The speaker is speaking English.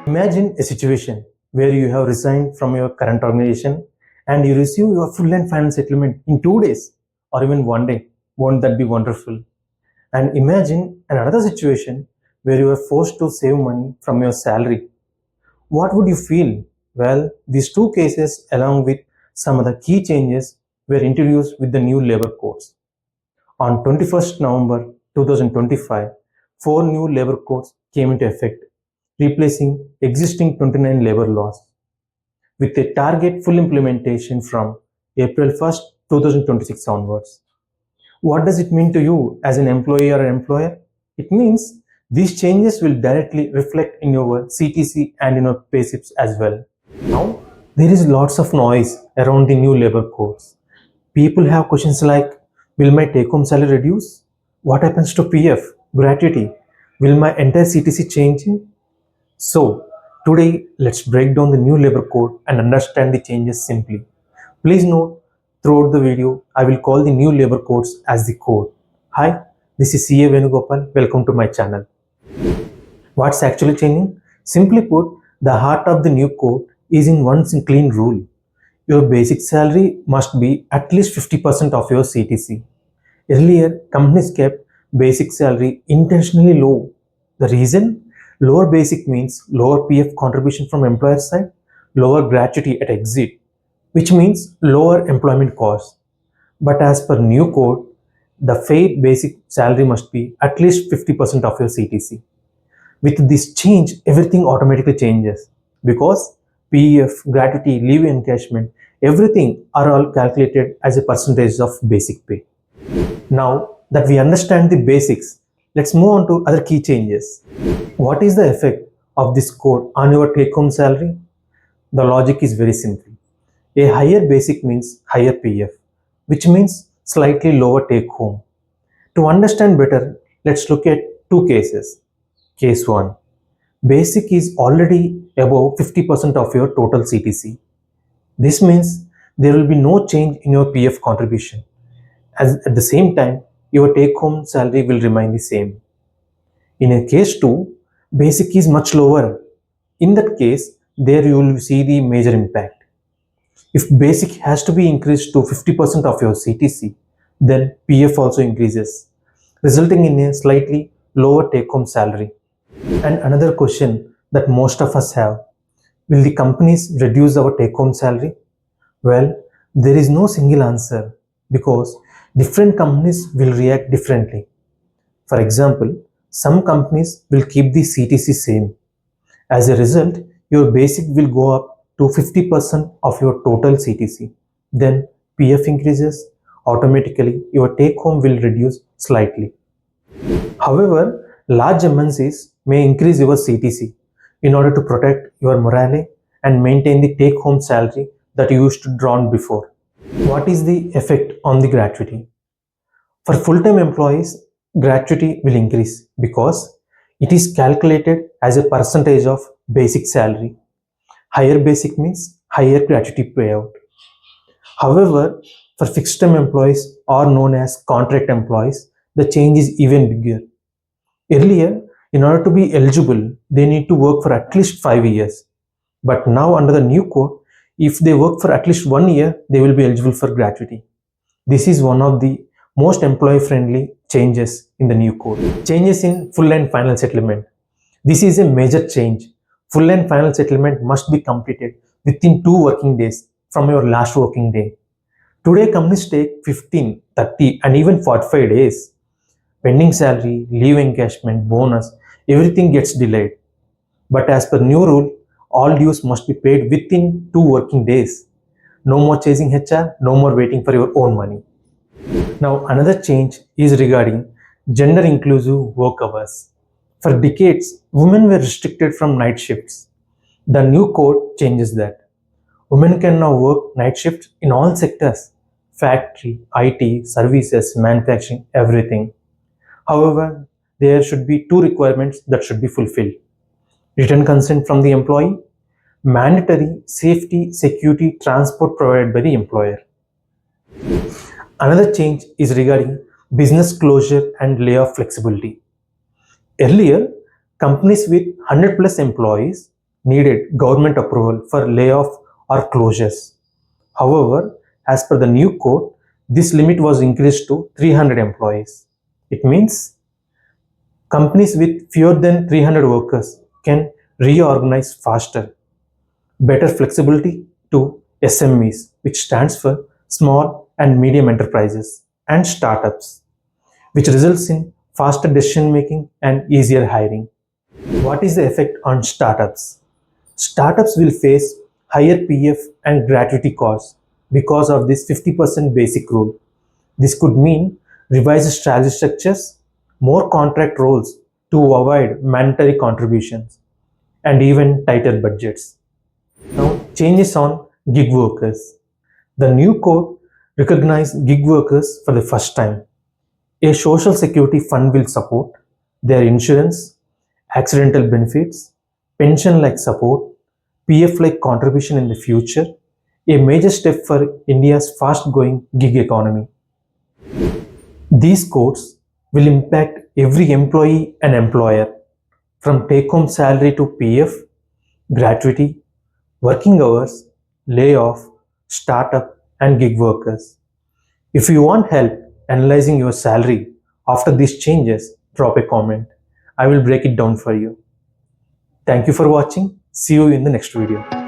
Imagine a situation where you have resigned from your current organization and you receive your full and final settlement in 2 days or even one day. Won't that be wonderful? And imagine another situation where you are forced to save money from your salary. What would you feel? Well, these two cases, along with some of the key changes, were introduced with the new labor codes. On 21st November 2025, four new labor codes came into effect, replacing existing 29 labor laws, with a target full implementation from April 1st, 2026 onwards. What does it mean to you as an employee or an employer? It means these changes will directly reflect in your CTC and in your payslips as well. Now, there is lots of noise around the new labor codes. People have questions like, will my take-home salary reduce? What happens to PF, gratuity? Will my entire CTC change? So, today let's break down the new labor code and understand the changes simply. Please note, throughout the video, I will call the new labor codes as the code. Hi, this is CA Venugopal. Welcome to my channel. What's actually changing? Simply put, the heart of the new code is in one clean rule. Your basic salary must be at least 50% of your CTC. Earlier, companies kept basic salary intentionally low. The reason? Lower basic means lower PF contribution from employer side, lower gratuity at exit, which means lower employment costs. But as per new code, the fair basic salary must be at least 50% of your CTC. With this change, everything automatically changes because PF, gratuity, leave encashment, everything are all calculated as a percentage of basic pay. Now that we understand the basics, let's move on to other key changes. What is the effect of this code on your take-home salary? The logic is very simple. A higher basic means higher PF, which means slightly lower take-home. To understand better, let's look at two cases. Case 1. Basic is already above 50% of your total CTC. This means there will be no change in your PF contribution. At the same time, your take-home salary will remain the same. In a case 2, basic is much lower. In that case, there you will see the major impact. If basic has to be increased to 50% of your CTC, then PF also increases, resulting in a slightly lower take-home salary. And another question that most of us have, will the companies reduce our take-home salary? Well, there is no single answer because different companies will react differently. For example, some companies will keep the CTC same. As a result, your basic will go up to 50% of your total CTC. Then PF increases, automatically your take home will reduce slightly. However, large MNCs may increase your CTC in order to protect your morale and maintain the take home salary that you used to draw on before. What is the effect on the gratuity? For full-time employees, gratuity will increase because it is calculated as a percentage of basic salary. Higher basic means higher gratuity payout. However, for fixed-term employees or known as contract employees, the change is even bigger. Earlier, in order to be eligible, they need to work for at least 5 years. But now under the new code, if they work for at least 1 year, they will be eligible for gratuity. This is one of the most employee-friendly changes in the new code. Changes in full and final settlement. This is a major change. Full and final settlement must be completed within 2 working days from your last working day. Today, companies take 15, 30, and even 45 days. Pending salary, leave encashment, bonus, everything gets delayed. But as per new rule, all dues must be paid within 2 working days. No more chasing HR, no more waiting for your own money. Now, another change is regarding gender inclusive work hours. For decades, women were restricted from night shifts. The new code changes that. Women can now work night shifts in all sectors: factory, IT, services, manufacturing, everything. However, there should be 2 requirements that should be fulfilled: written consent from the employee, mandatory safety, security, transport provided by the employer. Another change is regarding business closure and layoff flexibility. Earlier, companies with 100 plus employees needed government approval for layoff or closures. However, as per the new code, this limit was increased to 300 employees. It means companies with fewer than 300 workers can reorganize faster. Better flexibility to SMEs, which stands for small and medium enterprises, and startups, which results in faster decision making and easier hiring. What is the effect on startups? Startups will face higher PF and gratuity costs because of this 50% basic rule. This could mean revised strategy structures, more contract roles to avoid mandatory contributions, and even tighter budgets. Now, changes on gig workers. The new code recognizes gig workers for the first time. A social security fund will support their insurance, accidental benefits, pension like support, PF like contribution in the future, a major step for India's fast growing gig economy. These codes will impact every employee and employer, from take home salary to PF, gratuity, working hours, layoff, startup, and gig workers. If you want help analyzing your salary after these changes, drop a comment. I will break it down for you. Thank you for watching. See you in the next video.